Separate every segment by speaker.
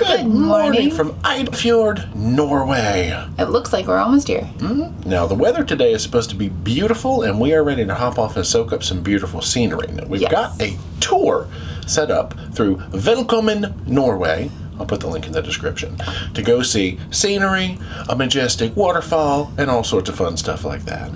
Speaker 1: Good morning from Eidfjord, Norway.
Speaker 2: It looks like we're almost here.
Speaker 1: Now, the weather today is supposed to be beautiful, and we are ready to hop off and soak up some beautiful scenery. Now, we've got a tour set up through Velkommen Norway. I'll put the link in the description, to go see scenery, a majestic waterfall, and all sorts of fun stuff like that.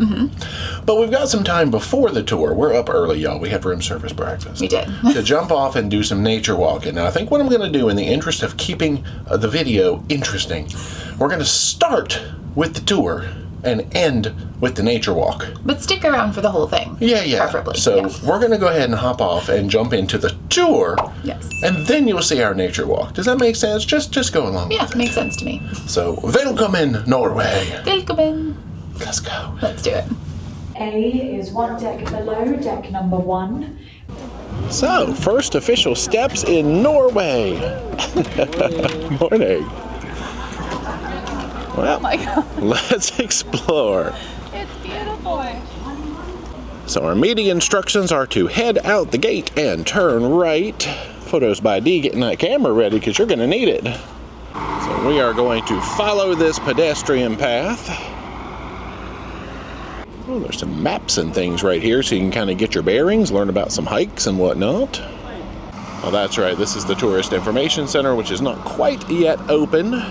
Speaker 1: But we've got some time before the tour. We're up early, y'all. We had room service breakfast.
Speaker 2: We did.
Speaker 1: To jump off and do some nature walking. Now, I think what I'm going to do in the interest of keeping the video interesting, we're going to start with the tour and end with the nature walk.
Speaker 2: But stick around for the whole thing.
Speaker 1: Yeah.
Speaker 2: Preferably.
Speaker 1: So we're going to go ahead and hop off and jump into the tour.
Speaker 2: Yes.
Speaker 1: And then you'll see our nature walk. Does that make sense? Just go along with it.
Speaker 2: Yeah, makes sense to me.
Speaker 1: So, Velkommen Norway.
Speaker 2: Velkommen.
Speaker 1: Let's go.
Speaker 2: Let's do it.
Speaker 3: A is one deck below, deck number 1.
Speaker 1: So, first official steps in Norway. Morning. Well,
Speaker 2: Oh my God.
Speaker 1: let's explore.
Speaker 2: It's beautiful.
Speaker 1: So our meeting instructions are to head out the gate and turn right. Photos by Dee, getting that camera ready because you're going to need it. So we are going to follow this pedestrian path. Oh, there's some maps and things right here so you can kind of get your bearings, learn about some hikes and whatnot. Oh, that's right. This is the Tourist Information Center, which is not quite yet open.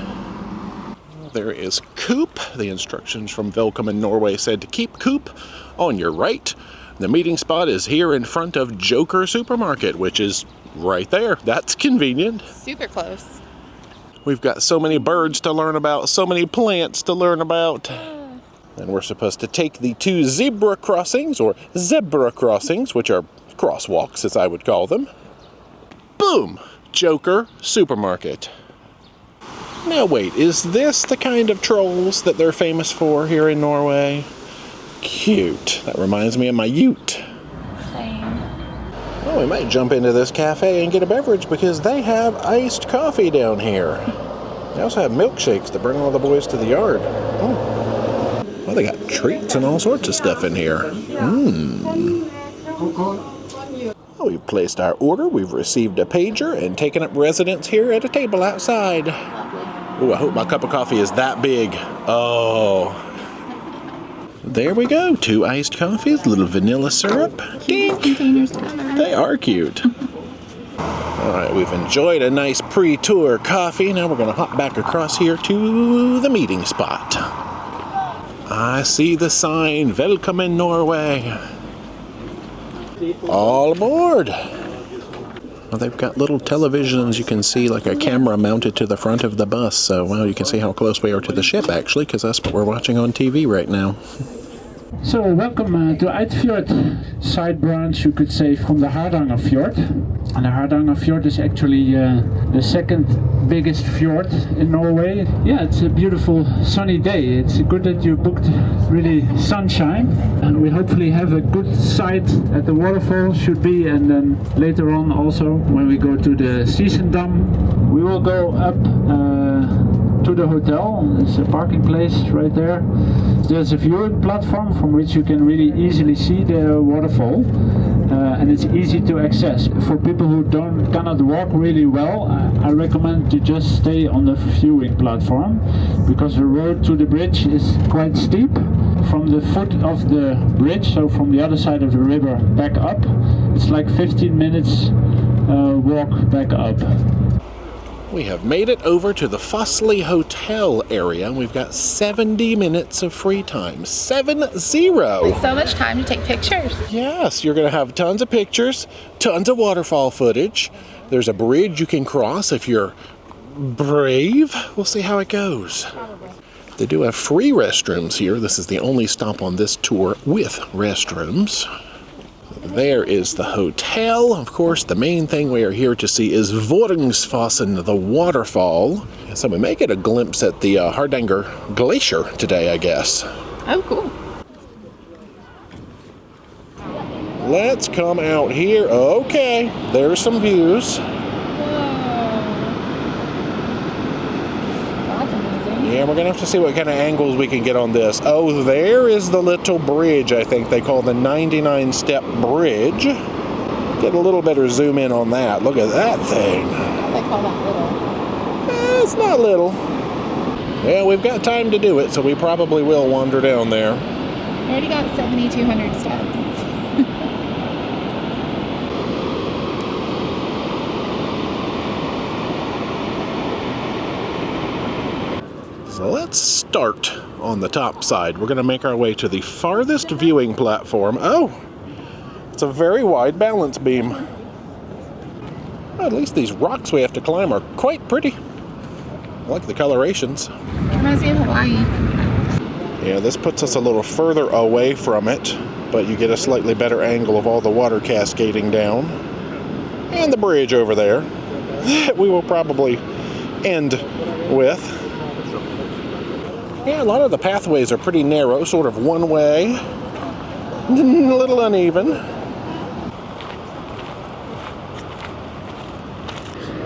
Speaker 1: There is Coop. The instructions from Velkommen Norway said to keep Coop on your right. The meeting spot is here in front of Joker Supermarket, which is right there. That's convenient.
Speaker 2: Super close.
Speaker 1: We've got so many birds to learn about, so many plants to learn about. And we're supposed to take the 2 zebra crossings, or zebra crossings, which are crosswalks, as I would call them. Boom! Joker Supermarket. Now wait, is this the kind of trolls that they're famous for here in Norway? Cute. That reminds me of my ute.
Speaker 2: Same.
Speaker 1: Well, we might jump into this cafe and get a beverage because they have iced coffee down here. They also have milkshakes that bring all the boys to the yard. Oh. Well, they got treats and all sorts of stuff in here. Well, we've placed our order, we've received a pager, and taken up residence here at a table outside. Ooh, I hope my cup of coffee is that big. Oh. There we go. 2 iced coffees, a little vanilla syrup. Dink. They are cute. All right, we've enjoyed a nice pre-tour coffee. Now we're going to hop back across here to the meeting spot. I see the sign, Velkommen Norway. All aboard. Well, they've got little televisions you can see, like a camera mounted to the front of the bus. So, well, you can see how close we are to the ship, actually, because that's what we're watching on TV right now.
Speaker 4: So, welcome to Eidfjord, side branch, you could say, from the Hardangerfjord. And the Hardangerfjord is actually the second biggest fjord in Norway. Yeah, it's a beautiful sunny day. It's good that you booked really sunshine. And we hopefully have a good sight at the waterfall, should be. And then later on also, when we go to the Sysen Dam, we will go up to the hotel. There's a parking place right there. There's a viewing platform from which you can really easily see the waterfall, and it's easy to access. For people who cannot walk really well, I recommend to just stay on the viewing platform, because the road to the bridge is quite steep. From the foot of the bridge, so from the other side of the river back up, it's like 15 minutes walk back up.
Speaker 1: We have made it over to the Fossli Hotel area, and we've got 70 minutes of free time. 70!
Speaker 2: So much time to take pictures.
Speaker 1: Yes, you're going to have tons of pictures, tons of waterfall footage. There's a bridge you can cross if you're brave. We'll see how it goes.
Speaker 2: Probably.
Speaker 1: They do have free restrooms here. This is the only stop on this tour with restrooms. There is the hotel. Of course, the main thing we are here to see is Voringsfossen, the waterfall. So we may get a glimpse at the Hardangerfjord Glacier today, I guess.
Speaker 2: Oh, cool.
Speaker 1: Let's come out here. Okay, there's some views. Yeah, we're going to have to see what kind of angles we can get on this. Oh, there is the little bridge, I think they call the 99-step bridge. Get a little better zoom in on that. Look at that thing.
Speaker 2: They call that little.
Speaker 1: It's not little. Well, we've got time to do it, so we probably will wander down there.
Speaker 2: I already got 7,200 steps.
Speaker 1: So let's start on the top side. We're going to make our way to the farthest viewing platform. Oh, it's a very wide balance beam. Well, at least these rocks we have to climb are quite pretty. I like the colorations.
Speaker 2: Reminds me of Hawaii.
Speaker 1: Yeah, this puts us a little further away from it, but you get a slightly better angle of all the water cascading down. And the bridge over there that we will probably end with. Yeah, a lot of the pathways are pretty narrow, sort of one way, a little uneven.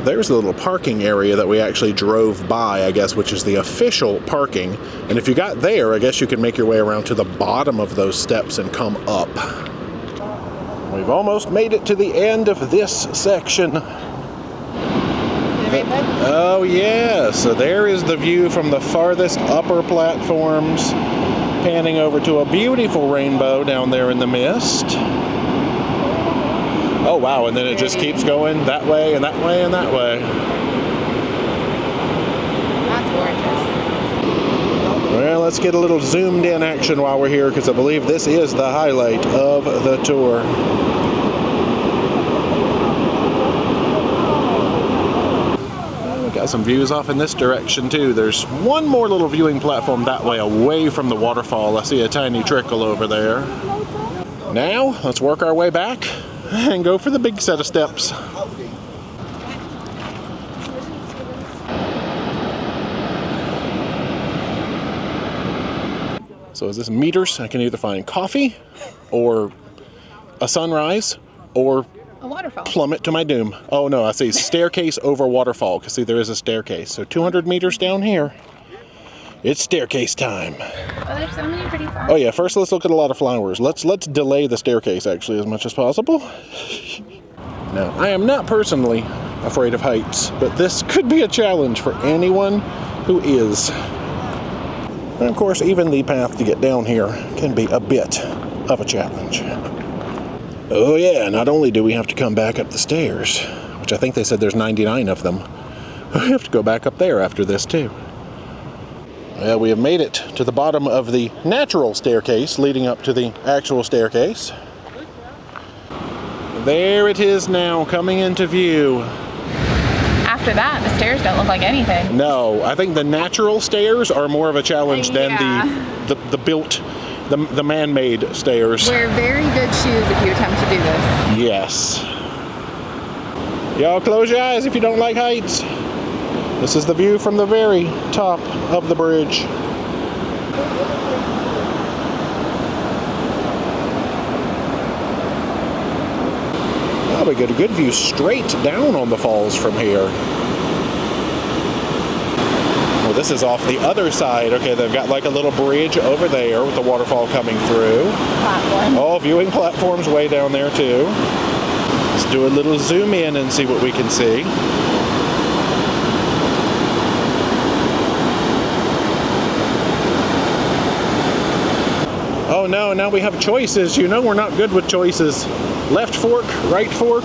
Speaker 1: There's the little parking area that we actually drove by, I guess, which is the official parking. And if you got there, I guess you can make your way around to the bottom of those steps and come up. We've almost made it to the end of this section. Oh yeah, so there is the view from the farthest upper platforms, panning over to a beautiful rainbow down there in the mist. Oh wow, and then it just keeps going that way and that way and that way.
Speaker 2: That's gorgeous.
Speaker 1: Well, let's get a little zoomed in action while we're here, because I believe this is the highlight of the tour. Got some views off in this direction too. There's one more little viewing platform that way away from the waterfall. I see a tiny trickle over there. Now, let's work our way back and go for the big set of steps. So is this meters? I can either find coffee or a sunrise or
Speaker 2: A waterfall.
Speaker 1: plummet to my doom. Oh no, I see staircase over waterfall, because see there is a staircase. So 200 meters down here. It's staircase time.
Speaker 2: Oh, there's so many pretty flowers.
Speaker 1: Oh yeah, first let's look at a lot of flowers. Let's delay the staircase actually as much as possible. Now, I am not personally afraid of heights, but this could be a challenge for anyone who is. And of course, even the path to get down here can be a bit of a challenge. Oh yeah, not only do we have to come back up the stairs, which I think they said there's 99 of them, we have to go back up there after this too. Well, we have made it to the bottom of the natural staircase leading up to the actual staircase. There it is now, coming into view.
Speaker 2: After that, the stairs don't look like anything.
Speaker 1: No, I think the natural stairs are more of a challenge than the built, the man-made stairs.
Speaker 2: Wear very good shoes if you attempt to do this.
Speaker 1: Yes. Y'all close your eyes if you don't like heights. This is the view from the very top of the bridge. Oh, we get a good view straight down on the falls from here. Well, this is off the other side. Okay, they've got like a little bridge over there with the waterfall coming through.
Speaker 2: Platform.
Speaker 1: Oh, viewing platforms way down there too. Let's do a little zoom in and see what we can see. Oh no, now we have choices. You know we're not good with choices. Left fork, right fork.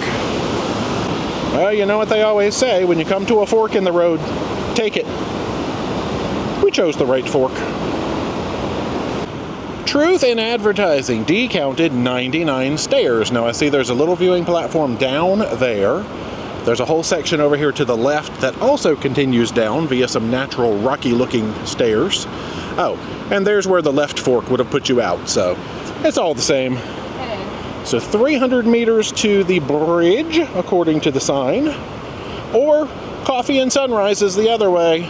Speaker 1: Well, you know what they always say, when you come to a fork in the road, take it. We chose the right fork. Truth in advertising. Dee counted 99 stairs. Now I see there's a little viewing platform down there. There's a whole section over here to the left that also continues down via some natural rocky looking stairs. Oh, and there's where the left fork would have put you out, so it's all the same.
Speaker 2: It is.
Speaker 1: So 300 meters to the bridge, according to the sign, or coffee and sunrises the other way.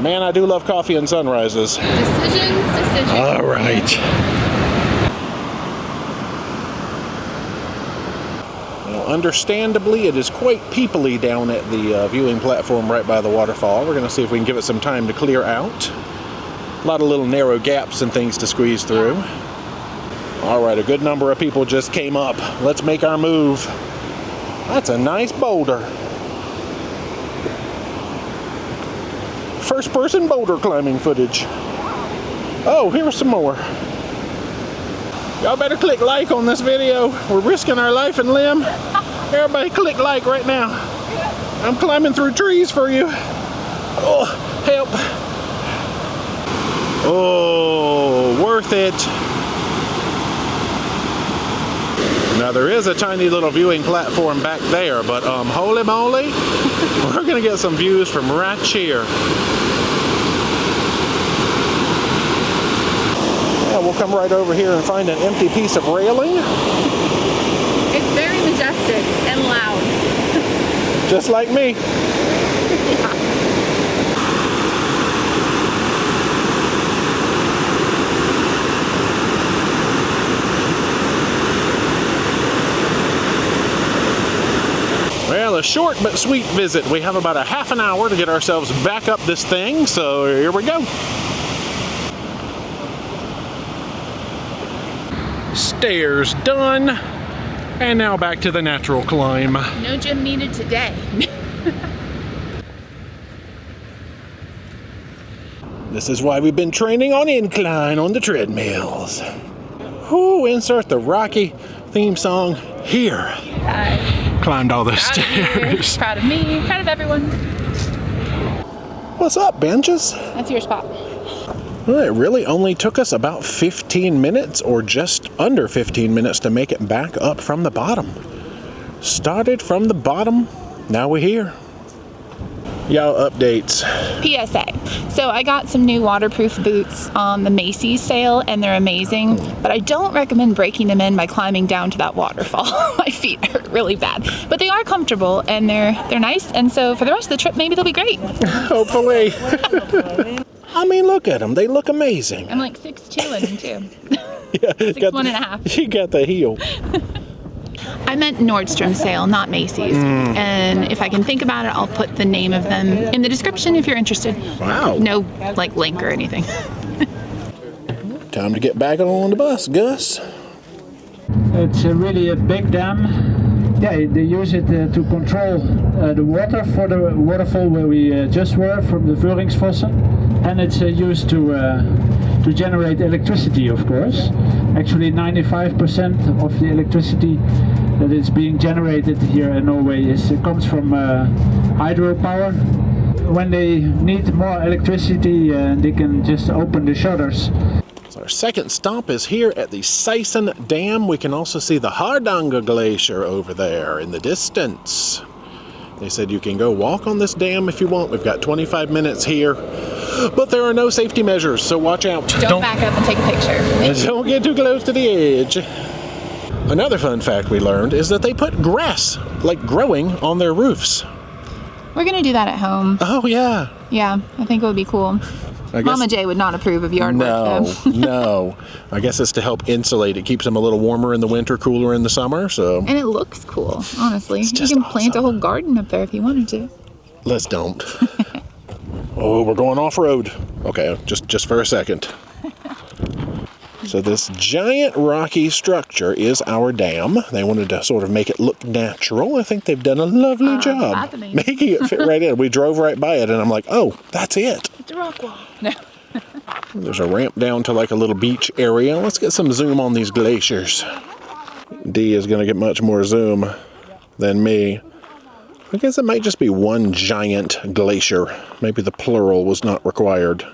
Speaker 1: Man, I do love coffee and sunrises.
Speaker 2: Decisions.
Speaker 1: All right. Now, understandably, it is quite peoply down at the viewing platform right by the waterfall. We're going to see if we can give it some time to clear out. A lot of little narrow gaps and things to squeeze through. All right, a good number of people just came up. Let's make our move. That's a nice boulder. first-person boulder climbing footage. Oh, here's some more. Y'all better click like on this video. We're risking our life and limb. Everybody click like right now. I'm climbing through trees for you. Oh, help. Oh, worth it. Now there is a tiny little viewing platform back there, but holy moly, we're gonna get some views from right here. Yeah, we'll come right over here and find an empty piece of railing.
Speaker 2: It's very majestic and loud.
Speaker 1: Just like me.
Speaker 2: Yeah.
Speaker 1: Well, a short but sweet visit. We have about a half an hour to get ourselves back up this thing, so here we go. Stairs done, and now back to the natural climb.
Speaker 2: No gym needed today.
Speaker 1: This is why we've been training on incline on the treadmills. Whoo, insert the Rocky theme song here. Climbed all those stairs.
Speaker 2: Proud of me, proud of everyone.
Speaker 1: What's up, benches?
Speaker 2: That's your spot.
Speaker 1: Well, it really only took us about 15 minutes or just under 15 minutes to make it back up from the bottom. Started from the bottom, now we're here. Y'all updates.
Speaker 2: PSA. So I got some new waterproof boots on the Macy's sale and they're amazing, but I don't recommend breaking them in by climbing down to that waterfall. My feet hurt really bad, but they are comfortable and they're nice, and so for the rest of the trip maybe they'll be great.
Speaker 1: Hopefully. I mean, look at them. They look amazing.
Speaker 2: I'm like 6'2" in them too.
Speaker 1: Yeah,
Speaker 2: 6'1.5".
Speaker 1: You got the heel.
Speaker 2: I meant Nordstrom sale, not Macy's. And if I can think about it, I'll put the name of them in the description if you're interested.
Speaker 1: Wow.
Speaker 2: No, like, link or anything.
Speaker 1: Time to get back on the bus, Gus.
Speaker 4: It's really a big dam. Yeah, they use it to control the water for the waterfall where we just were from the Vøringsfossen. And it's used to generate electricity, of course. Actually, 95% of the electricity that is being generated here in Norway comes from hydropower. When they need more electricity, they can just open the shutters.
Speaker 1: So our second stop is here at the Sysen Dam. We can also see the Hardangerfjord Glacier over there in the distance. They said you can go walk on this dam if you want. We've got 25 minutes here, but there are no safety measures, so watch out.
Speaker 2: Don't back up and take a picture.
Speaker 1: Don't get too close to the edge. Another fun fact we learned is that they put grass, like growing, on their roofs.
Speaker 2: We're gonna do that at home.
Speaker 1: Oh, yeah.
Speaker 2: Yeah, I think it would be cool. Mama J would not approve of yard work, though.
Speaker 1: No. I guess it's to help insulate. It keeps them a little warmer in the winter, cooler in the summer, so.
Speaker 2: And it looks cool, honestly. You
Speaker 1: just
Speaker 2: can plant
Speaker 1: awesome.
Speaker 2: a whole garden up there if you wanted to.
Speaker 1: Let's don't. Oh, we're going off-road. Okay, just for a second. So this giant rocky structure is our dam. They wanted to sort of make it look natural. I think they've done a lovely job making it fit right in. We drove right by it and I'm like, oh, that's it.
Speaker 2: It's a rock wall. No.
Speaker 1: There's a ramp down to like a little beach area. Let's get some zoom on these glaciers. Dee is going to get much more zoom than me. I guess it might just be one giant glacier. Maybe the plural was not required.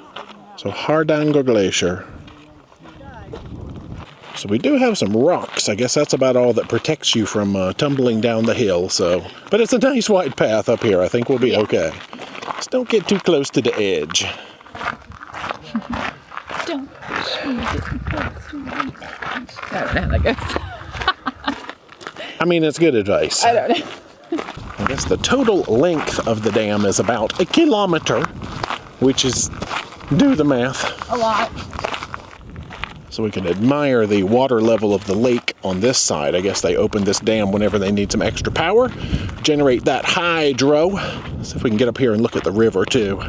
Speaker 1: So Hardangerfjord Glacier. So we do have some rocks. I guess that's about all that protects you from tumbling down the hill. So, but it's a nice wide path up here. I think we'll be okay. Just don't get too close to the edge.
Speaker 2: Don't push me too close to the edge. I don't know how that goes.
Speaker 1: I mean, it's good advice.
Speaker 2: I don't know.
Speaker 1: I guess the total length of the dam is about 1 kilometer, which is, do the math.
Speaker 2: A lot.
Speaker 1: So we can admire the water level of the lake on this side. I guess they open this dam whenever they need some extra power, generate that hydro. See if we can get up here and look at the river too.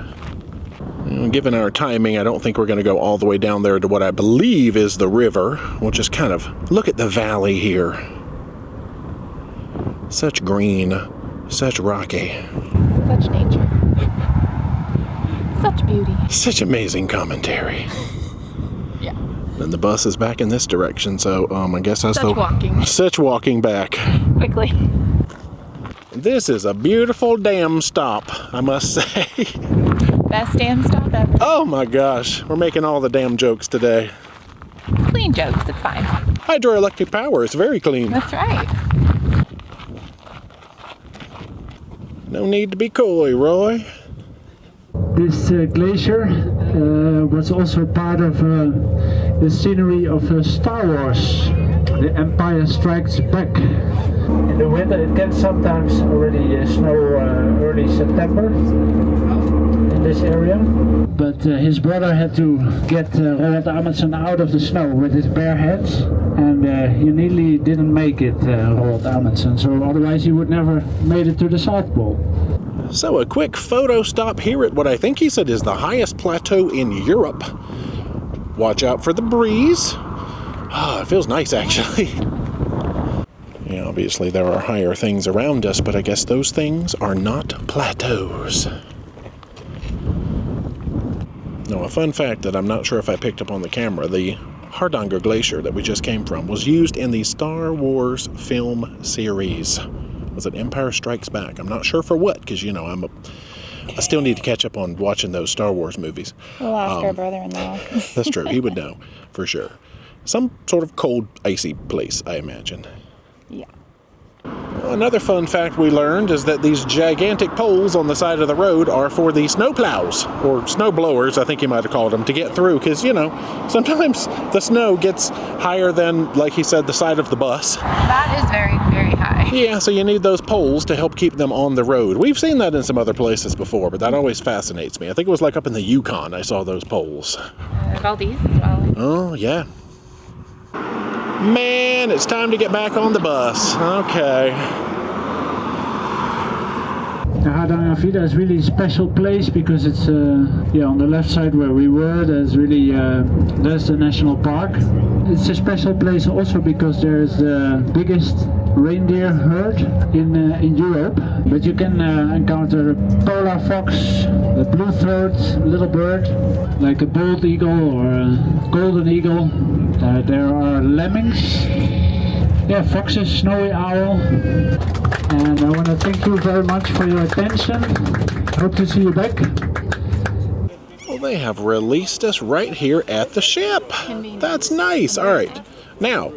Speaker 1: Given our timing, I don't think we're going to go all the way down there to what I believe is the river. We'll just kind of look at the valley here. Such green, such rocky.
Speaker 2: Such nature. Such beauty.
Speaker 1: Such amazing commentary.
Speaker 2: Yeah.
Speaker 1: And the bus is back in this direction, so I guess that's such walking back.
Speaker 2: Quickly.
Speaker 1: This is a beautiful dam stop, I must say.
Speaker 2: Best dam stop ever.
Speaker 1: Oh my gosh, we're making all the damn jokes today.
Speaker 2: Clean jokes, it's fine.
Speaker 1: Hydroelectric power is very clean.
Speaker 2: That's right.
Speaker 1: No need to be coy, Roy.
Speaker 4: This glacier was also part of the scenery of Star Wars, The Empire Strikes Back. In the winter it can sometimes already snow early September in this area. But his brother had to get Roald Amundsen out of the snow with his bare hands, and he nearly didn't make it, Roald Amundsen, so otherwise he would never made it to the South Pole.
Speaker 1: So a quick photo stop here at what I think he said is the highest plateau in Europe. Watch out for the breeze. Oh, it feels nice actually. Yeah, obviously there are higher things around us, but I guess those things are not plateaus. Now, a fun fact that I'm not sure if I picked up on the camera, the Hardanger Glacier that we just came from was used in the Star Wars film series. Was it Empire Strikes Back? I'm not sure for what, because, you know, I still need to catch up on watching those Star Wars movies.
Speaker 2: We'll ask our brother-in-law.
Speaker 1: That's true. He would know, for sure. Some sort of cold, icy place, I imagine.
Speaker 2: Yeah.
Speaker 1: Another fun fact we learned is that these gigantic poles on the side of the road are for the snowplows, or snow blowers, I think you might have called them, to get through, because, you know, sometimes the snow gets higher than, like he said, the side of the bus.
Speaker 2: That is very, very high.
Speaker 1: Yeah, so you need those poles to help keep them on the road. We've seen that in some other places before, but that always fascinates me. I think it was like up in the Yukon I saw those poles.
Speaker 2: Valdez as well.
Speaker 1: Oh, yeah. Man, it's time to get back on the bus. Okay.
Speaker 4: The Hardangerfjord is really a special place because it's on the left side where we were. There's really there's the national park. It's a special place also because there's the biggest reindeer herd in Europe. But you can encounter a polar fox, a blue-throat little bird, like a bald eagle or a golden eagle. There are lemmings. Yeah, foxes, snowy owl. And I want to thank you very much for your attention. Hope to see you back.
Speaker 1: Well, they have released us right here at the ship. That's nice. All right. Now,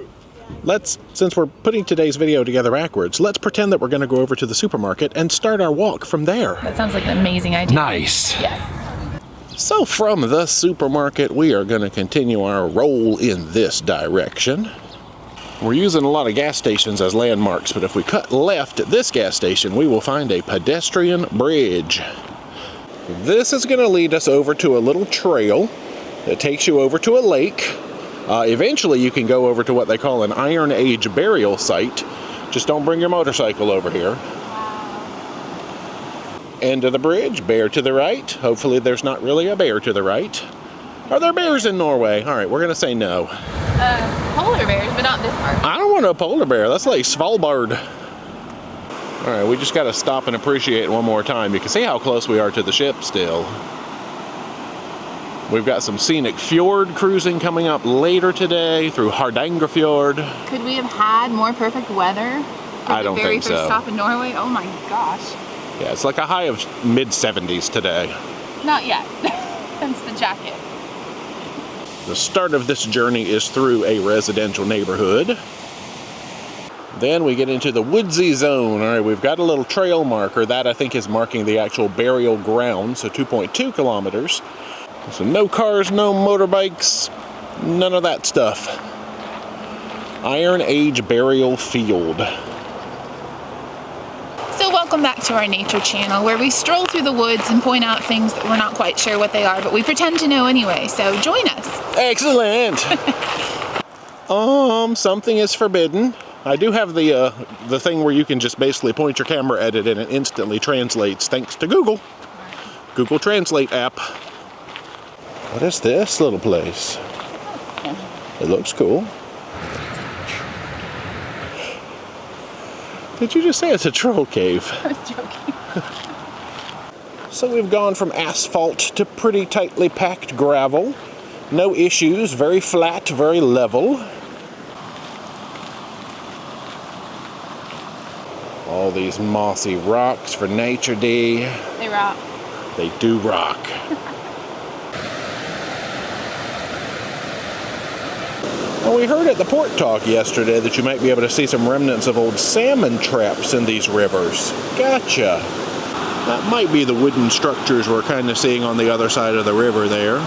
Speaker 1: since we're putting today's video together backwards, let's pretend that we're going to go over to the supermarket and start our walk from there.
Speaker 2: That sounds like an amazing idea.
Speaker 1: Nice.
Speaker 2: Yes.
Speaker 1: So from the supermarket, we are going to continue our roll in this direction. We're using a lot of gas stations as landmarks, but if we cut left at this gas station, we will find a pedestrian bridge. This is going to lead us over to a little trail that takes you over to a lake. Eventually, you can go over to what they call an Iron Age burial site. Just don't bring your motorcycle over here. End of the bridge, bear to the right. Hopefully there's not really a bear to the right. Are there bears in Norway? All right, we're going to say no.
Speaker 2: Polar bears, but not this part.
Speaker 1: I don't want a polar bear. That's like Svalbard. All right, we just got to stop and appreciate it one more time. You can see how close we are to the ship still. We've got some scenic fjord cruising coming up later today through Hardangerfjord.
Speaker 2: Could we have had more perfect weather for
Speaker 1: I don't
Speaker 2: the very
Speaker 1: think
Speaker 2: first
Speaker 1: so.
Speaker 2: stop in Norway? Oh my gosh.
Speaker 1: Yeah, it's like a high of mid-70s today.
Speaker 2: Not yet. Hence the jacket.
Speaker 1: The start of this journey is through a residential neighborhood. Then we get into the woodsy zone. All right, we've got a little trail marker. That, I think, is marking the actual burial ground, so 2.2 kilometers. So no cars, no motorbikes, none of that stuff. Iron Age burial field.
Speaker 2: So welcome back to our nature channel, where we stroll through the woods and point out things that we're not quite sure what they are, but we pretend to know anyway, so join us.
Speaker 1: Excellent! Something is forbidden. I do have the thing where you can just basically point your camera at it and it instantly translates thanks to Google. Google Translate app. What is this little place? It looks cool. Did you just say it's a troll cave?
Speaker 2: I was joking.
Speaker 1: So we've gone from asphalt to pretty tightly packed gravel. No issues, very flat, very level. All these mossy rocks for nature, Dee.
Speaker 2: They rock.
Speaker 1: They do rock. Well, we heard at the port talk yesterday that you might be able to see some remnants of old salmon traps in these rivers. Gotcha. That might be the wooden structures we're kind of seeing on the other side of the river there.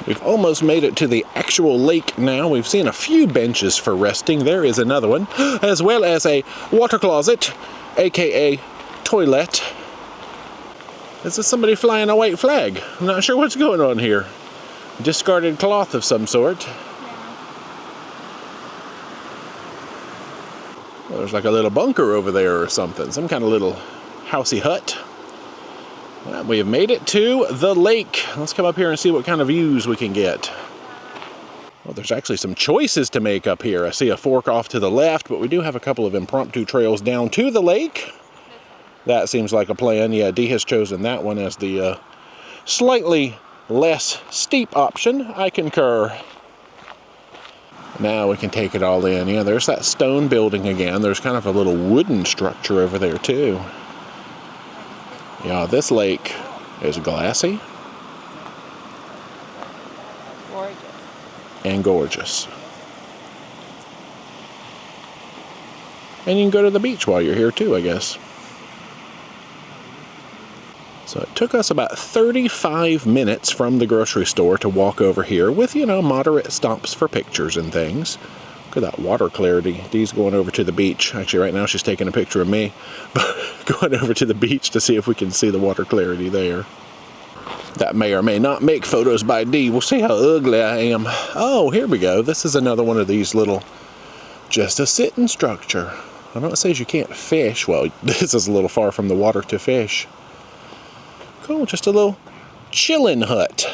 Speaker 1: We've almost made it to the actual lake now. We've seen a few benches for resting. There is another one, as well as a water closet, aka toilet. Is this somebody flying a white flag? I'm not sure what's going on here. Discarded cloth of some sort. Well, there's like a little bunker over there or something. Some kind of little housey hut. Well, we have made it to the lake. Let's come up here and see what kind of views we can get. Well, there's actually some choices to make up here. I see a fork off to the left, but we do have a couple of impromptu trails down to the lake. That seems like a plan. Yeah, Dee has chosen that one as the slightly less steep option. I concur. Now we can take it all in. Yeah, there's that stone building again. There's kind of a little wooden structure over there too. Yeah, this lake is glassy.
Speaker 2: Gorgeous.
Speaker 1: And gorgeous. And you can go to the beach while you're here too, I guess. So it took us about 35 minutes from the grocery store to walk over here with, you know, moderate stops for pictures and things. Look at that water clarity. Dee's going over to the beach. Actually, right now she's taking a picture of me. Going over to the beach to see if we can see the water clarity there. That may or may not make photos by Dee. We'll see how ugly I am. Oh, here we go. This is another one of these little, just a sitting structure. I know it says you can't fish. Well, this is a little far from the water to fish. Cool, just a little chillin' hut.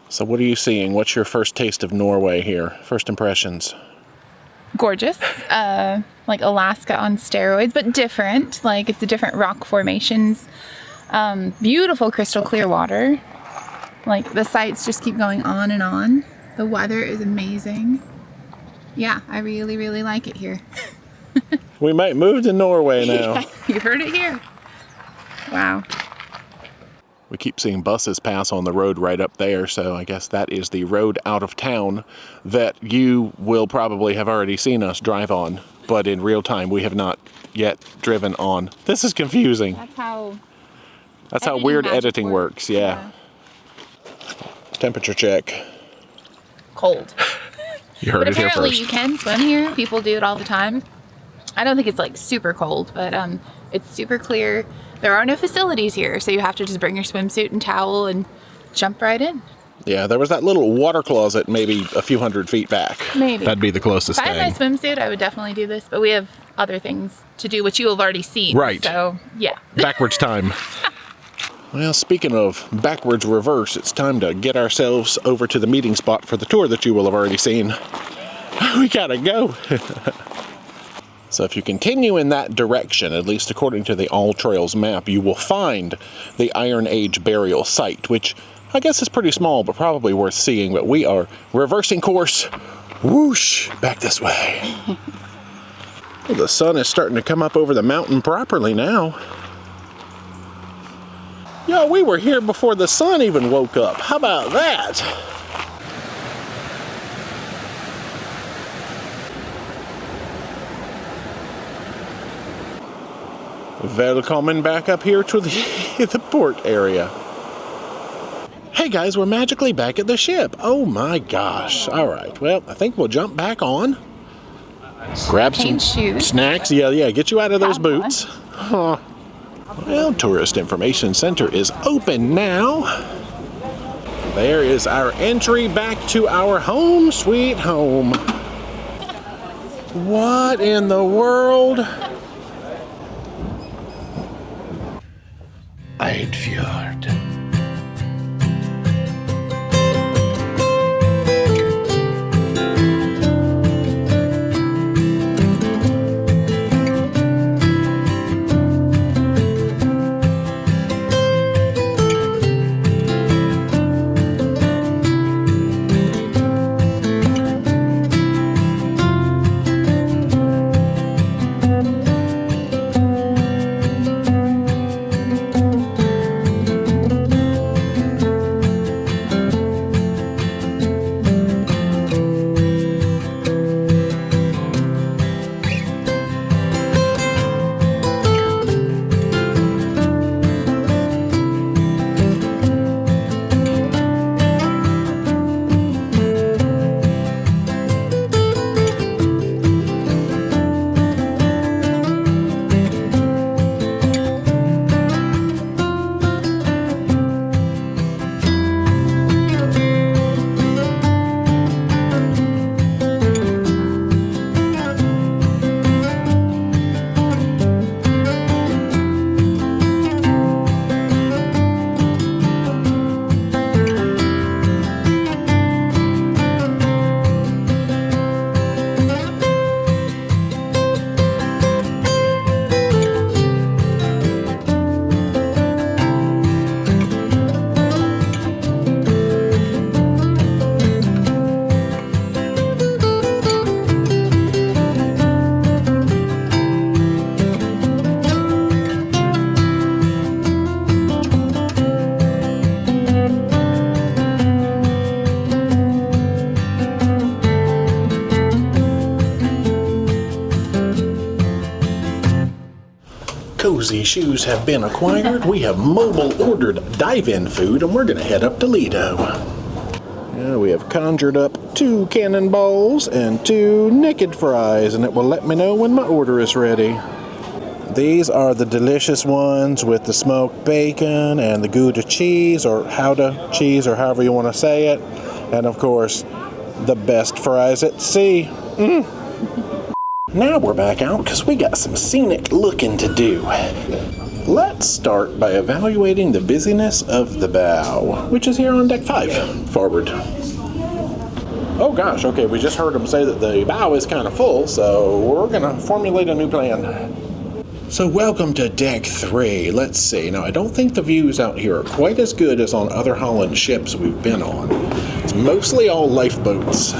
Speaker 1: So what are you seeing? What's your first taste of Norway here? First impressions?
Speaker 2: Gorgeous. Like Alaska on steroids, but different. Like it's the different rock formations. Beautiful crystal clear water. Like the sights just keep going on and on. The weather is amazing. Yeah, I really, really like it here.
Speaker 1: We might move to Norway now.
Speaker 2: Yeah, you heard it here. Wow.
Speaker 1: We keep seeing buses pass on the road right up there, so I guess that is the road out of town that you will probably have already seen us drive on, but in real time we have not yet driven on. This is confusing. That's how weird editing works, yeah. Temperature check.
Speaker 2: Cold.
Speaker 1: You heard it here first.
Speaker 2: But apparently you can swim here. People do it all the time. I don't think it's like super cold, but it's super clear. There are no facilities here, so you have to just bring your swimsuit and towel and jump right in.
Speaker 1: Yeah, there was that little water closet maybe a few hundred feet back.
Speaker 2: Maybe.
Speaker 1: That'd be the closest
Speaker 2: If I had
Speaker 1: thing.
Speaker 2: my swimsuit, I would definitely do this, but we have other things to do, which you have already seen.
Speaker 1: Right.
Speaker 2: So, yeah.
Speaker 1: Backwards time. Well, speaking of backwards reverse, it's time to get ourselves over to the meeting spot for the tour that you will have already seen. We gotta go. So if you continue in that direction, at least according to the All Trails map, you will find the Iron Age burial site, which I guess is pretty small, but probably worth seeing. But we are reversing course, whoosh, back this way. Well, the sun is starting to come up over the mountain properly now. Yo, we were here before the sun even woke up. How about that? Welcome back up here to the port area. Hey guys, we're magically back at the ship. Oh my gosh. All right, well, I think we'll jump back on. Grab some
Speaker 2: shoes.
Speaker 1: Snacks. Yeah, get you out of those boots. Huh. Well, Tourist Information Center is open now. There is our entry back to our home sweet home. What in the world? Eidfjord. cozy shoes have been acquired, we have mobile ordered dive-in food, and we're gonna head up to Lido. Yeah, we have conjured up 2 cannonballs and 2 naked fries, and it will let me know when my order is ready. These are the delicious ones with the smoked bacon and the Gouda cheese, or Gouda cheese, or however you want to say it. And of course, the best fries at sea. Now we're back out because we got some scenic looking to do. Let's start by evaluating the busyness of the bow, which is here on deck 5, forward. Oh gosh, okay, we just heard them say that the bow is kind of full, so we're gonna formulate a new plan. So welcome to deck 3. Let's see. Now I don't think the views out here are quite as good as on other Holland ships we've been on. It's mostly all lifeboats.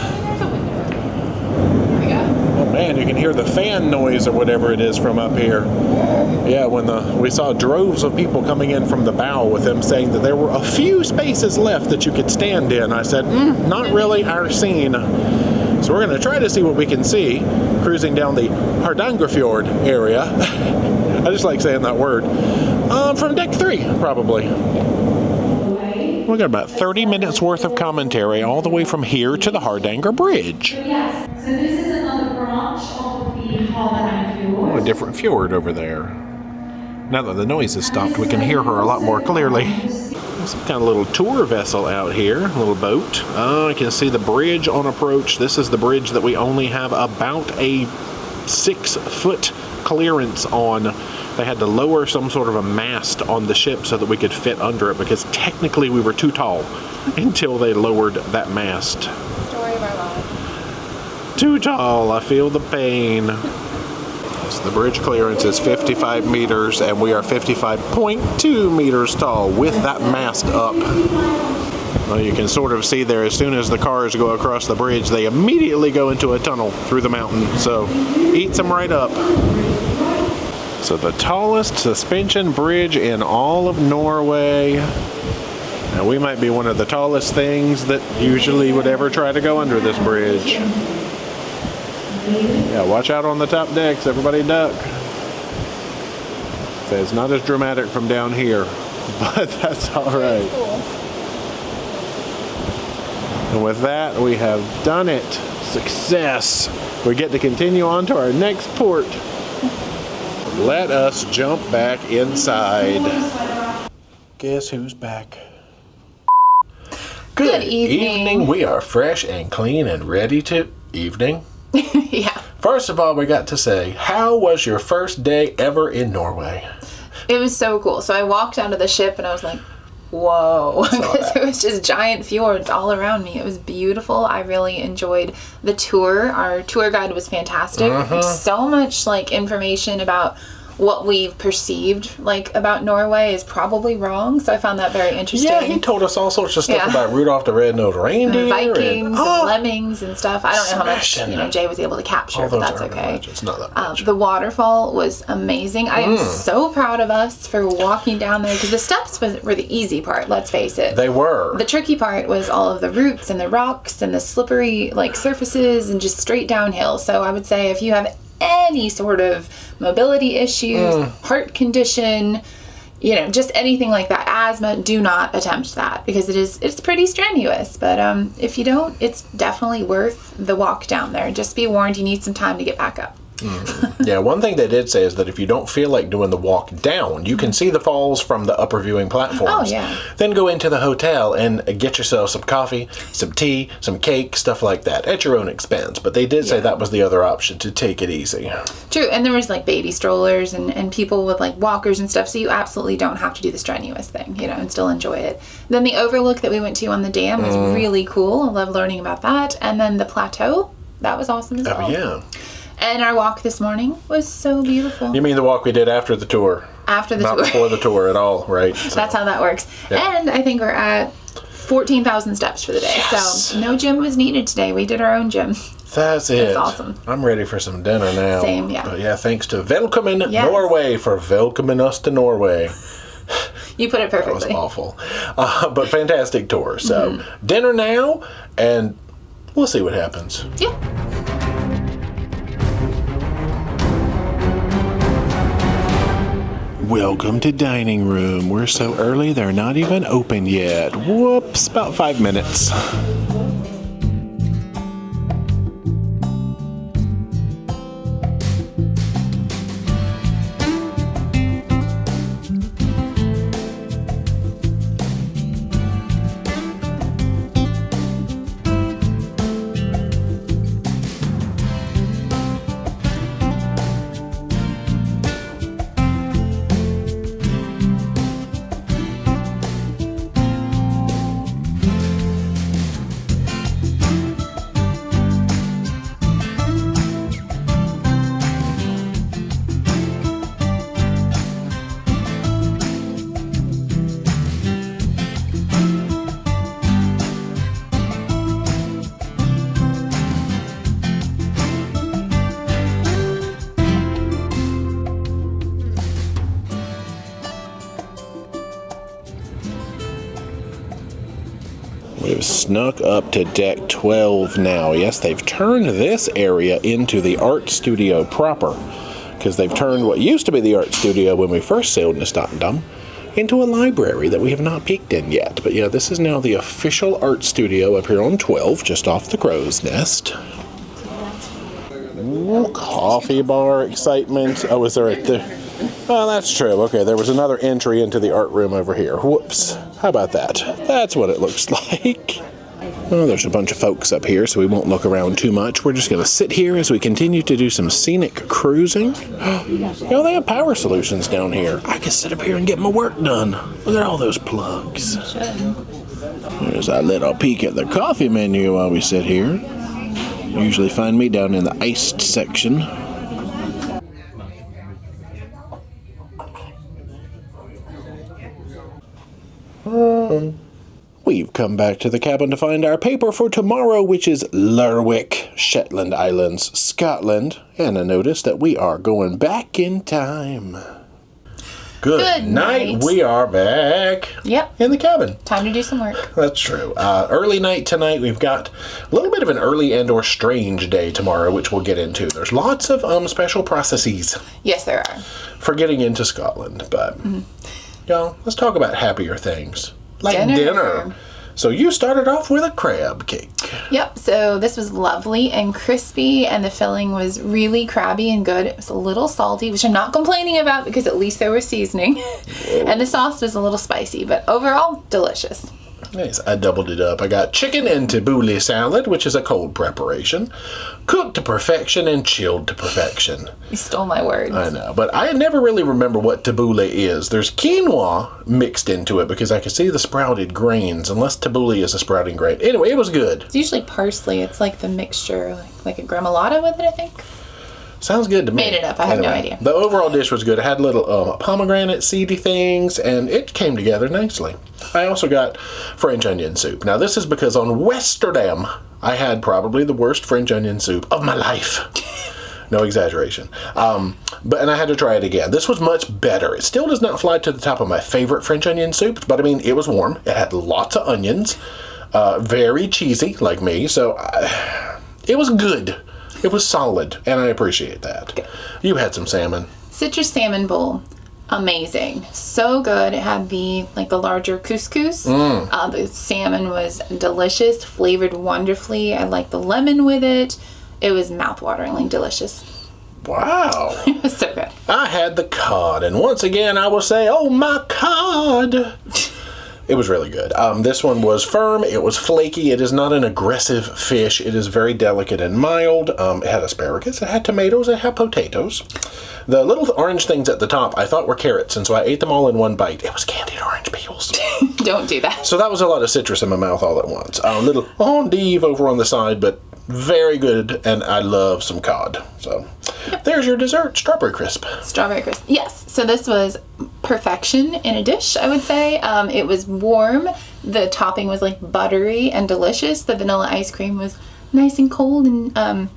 Speaker 1: Oh man, you can hear the fan noise or whatever it is from up here. Yeah, when we saw droves of people coming in from the bow with them saying that there were a few spaces left that you could stand in. I said, not really our scene. So we're going to try to see what we can see, cruising down the Hardangerfjord area. I just like saying that word. From deck 3, probably. We got about 30 minutes worth of commentary all the way from here to the Hardanger Bridge.
Speaker 3: Yes, so this is another branch of the Hardangerfjord.
Speaker 1: Oh, a different fjord over there. Now that the noise has stopped, we can hear her a lot more clearly. Some kind of little tour vessel out here, a little boat. I can see the bridge on approach. This is the bridge that we only have about a 6-foot clearance on. They had to lower some sort of a mast on the ship so that we could fit under it, because technically we were too tall until they lowered that mast.
Speaker 2: Story of our lives.
Speaker 1: Too tall, I feel the pain. So the bridge clearance is 55 meters, and we are 55.2 meters tall with that mast up. Well, you can sort of see there, as soon as the cars go across the bridge, they immediately go into a tunnel through the mountain. So eats them right up. So the tallest suspension bridge in all of Norway. Now we might be one of the tallest things that usually would ever try to go under this bridge. Yeah, watch out on the top decks, everybody duck. So it's not as dramatic from down here, but that's all right. And with that, we have done it. Success. We get to continue on to our next port. Let us jump back inside. Guess who's back?
Speaker 2: Good evening.
Speaker 1: We are fresh and clean and ready to... Evening?
Speaker 2: Yeah.
Speaker 1: First of all, we got to say, how was your first day ever in Norway?
Speaker 2: It was so cool. So I walked out of the ship and I was like, whoa. Because it was just giant fjords all around me. It was beautiful. I really enjoyed the tour. Our tour guide was fantastic. So much like information about what we've perceived like about Norway is probably wrong, so I found that very interesting.
Speaker 1: Yeah, he told us all sorts of stuff about Rudolph the Red-Nosed Reindeer,
Speaker 2: Vikings and lemmings and stuff. I don't know how much Jay was able to capture, but that's okay.
Speaker 1: It's not that much.
Speaker 2: The waterfall was amazing. I am so proud of us for walking down there, because the steps were the easy part, let's face it.
Speaker 1: They were.
Speaker 2: The tricky part was all of the roots and the rocks and the slippery like surfaces and just straight downhill. So I would say if you have any sort of mobility issues, heart condition, just anything like that, asthma, do not attempt that, because it's pretty strenuous. But if you don't, it's definitely worth the walk down there. Just be warned, you need some time to get back up.
Speaker 1: Yeah, one thing they did say is that if you don't feel like doing the walk down, you can see the falls from the upper viewing platforms.
Speaker 2: Oh, yeah.
Speaker 1: Then go into the hotel and get yourself some coffee, some tea, some cake, stuff like that, at your own expense. But they did say that was the other option, to take it easy.
Speaker 2: True, and there was like baby strollers and people with like walkers and stuff, so you absolutely don't have to do the strenuous thing, and still enjoy it. Then the overlook that we went to on the dam was really cool. I love learning about that. And then the plateau, that was awesome as well.
Speaker 1: Oh, yeah.
Speaker 2: And our walk this morning was so beautiful.
Speaker 1: You mean the walk we did after the tour?
Speaker 2: After the tour.
Speaker 1: Not before the tour at all, right? So.
Speaker 2: That's how that works. Yeah. And I think we're at 14,000 steps for the day. Yes. So no gym was needed today. We did our own gym.
Speaker 1: That's it.
Speaker 2: It's awesome.
Speaker 1: I'm ready for some dinner now.
Speaker 2: Same, yeah.
Speaker 1: But yeah, thanks to Velkommen Norway for welcoming us to Norway.
Speaker 2: You put it perfectly.
Speaker 1: That was awful. But fantastic tour. So dinner now, and we'll see what happens.
Speaker 2: Yeah.
Speaker 1: Welcome to dining room. We're so early they're not even open yet. Whoops, about 5 minutes. We've snuck up to deck 12 now. Yes, they've turned this area into the art studio proper, because they've turned what used to be the art studio when we first sailed into Statendam into a library that we have not peeked in yet. But yeah, this is now the official art studio up here on 12, just off the crow's nest. Ooh, coffee bar excitement. Oh, is there a... Oh, that's true. Okay, there was another entry into the art room over here. Whoops. How about that? That's what it looks like. Oh, there's a bunch of folks up here, so we won't look around too much. We're just going to sit here as we continue to do some scenic cruising. You know, they have power solutions down here. I can sit up here and get my work done. Look at all those plugs. There's a little peek at the coffee menu while we sit here. Usually find me down in the iced section. We've come back to the cabin to find our paper for tomorrow, which is Lerwick, Shetland Islands, Scotland, and a notice that we are going back in time. Good night. We are back.
Speaker 2: Yep.
Speaker 1: In the cabin.
Speaker 2: Time to do some work.
Speaker 1: That's true. Early night tonight. We've got a little bit of an early and or strange day tomorrow, which we'll get into. There's lots of special processes.
Speaker 2: Yes, there are.
Speaker 1: For getting into Scotland, but... let's talk about happier things. Like dinner. So you started off with a crab cake.
Speaker 2: Yep, so this was lovely and crispy, and the filling was really crabby and good. It was a little salty, which I'm not complaining about because at least there was seasoning. And the sauce was a little spicy, but overall, delicious.
Speaker 1: Nice. I doubled it up. I got chicken and tabbouleh salad, which is a cold preparation, cooked to perfection and chilled to perfection.
Speaker 2: You stole my words.
Speaker 1: I know, but I never really remember what tabbouleh is. There's quinoa mixed into it because I can see the sprouted grains, unless tabbouleh is a sprouting grain. Anyway, it was good.
Speaker 2: It's usually parsley. It's like the mixture, like a gremolata with it, I think.
Speaker 1: Sounds good to me.
Speaker 2: Made it up. I have no idea.
Speaker 1: The overall dish was good. It had little pomegranate seedy things, and it came together nicely. I also got French onion soup. Now, this is because on Statendam, I had probably the worst French onion soup of my life. No exaggeration. And I had to try it again. This was much better. It still does not fly to the top of my favorite French onion soups, but I mean, it was warm. It had lots of onions. Very cheesy, like me. So, it was good. It was solid, and I appreciate that.
Speaker 2: Good.
Speaker 1: You had some salmon.
Speaker 2: Citrus salmon bowl. Amazing. So good. It had the larger couscous. The salmon was delicious, flavored wonderfully. I liked the lemon with it. It was mouth-wateringly delicious.
Speaker 1: Wow.
Speaker 2: It was so good.
Speaker 1: I had the cod, and once again I will say, oh my cod. It was really good. This one was firm. It was flaky. It is not an aggressive fish. It is very delicate and mild. It had asparagus. It had tomatoes. It had potatoes. The little orange things at the top I thought were carrots, and so I ate them all in one bite. It was candied orange peels.
Speaker 2: Don't do that.
Speaker 1: So that was a lot of citrus in my mouth all at once. A little endive over on the side, but very good, and I love some cod. So there's your dessert, strawberry crisp.
Speaker 2: Strawberry crisp. Yes. So this was perfection in a dish, I would say. It was warm. The topping was like buttery and delicious. The vanilla ice cream was nice and cold and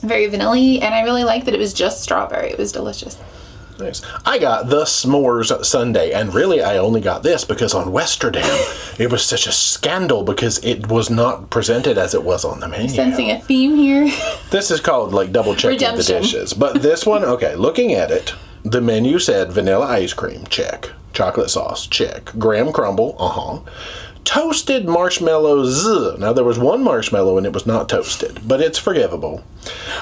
Speaker 2: very vanilla-y, and I really liked that it was just strawberry. It was delicious.
Speaker 1: Nice. I got the s'mores sundae, and really I only got this because on Statendam it was such a scandal because it was not presented as it was on the menu.
Speaker 2: Sensing a theme here.
Speaker 1: This is called like double checking the dishes. But this one, okay, looking at it, The menu said vanilla ice cream, check. Chocolate sauce, check. Graham crumble, Toasted marshmallows. Now, there was one marshmallow and it was not toasted, but it's forgivable.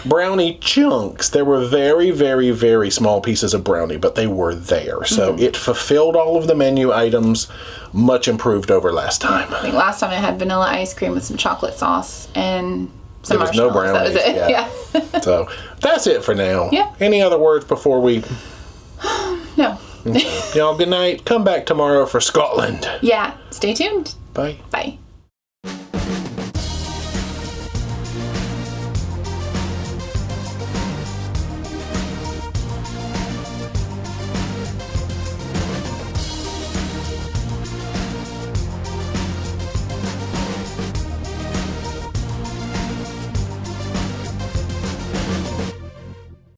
Speaker 1: Brownie chunks. There were very, very, very small pieces of brownie, but they were there. So it fulfilled all of the menu items, much improved over last time.
Speaker 2: I think last time I had vanilla ice cream with some chocolate sauce and some
Speaker 1: There was no
Speaker 2: marshmallows.
Speaker 1: brownies.
Speaker 2: That was it. Yeah.
Speaker 1: So that's it for now.
Speaker 2: Yeah.
Speaker 1: Any other words before we...
Speaker 2: No.
Speaker 1: Y'all, good night. Come back tomorrow for Scotland.
Speaker 2: Yeah. Stay tuned.
Speaker 1: Bye.
Speaker 2: Bye.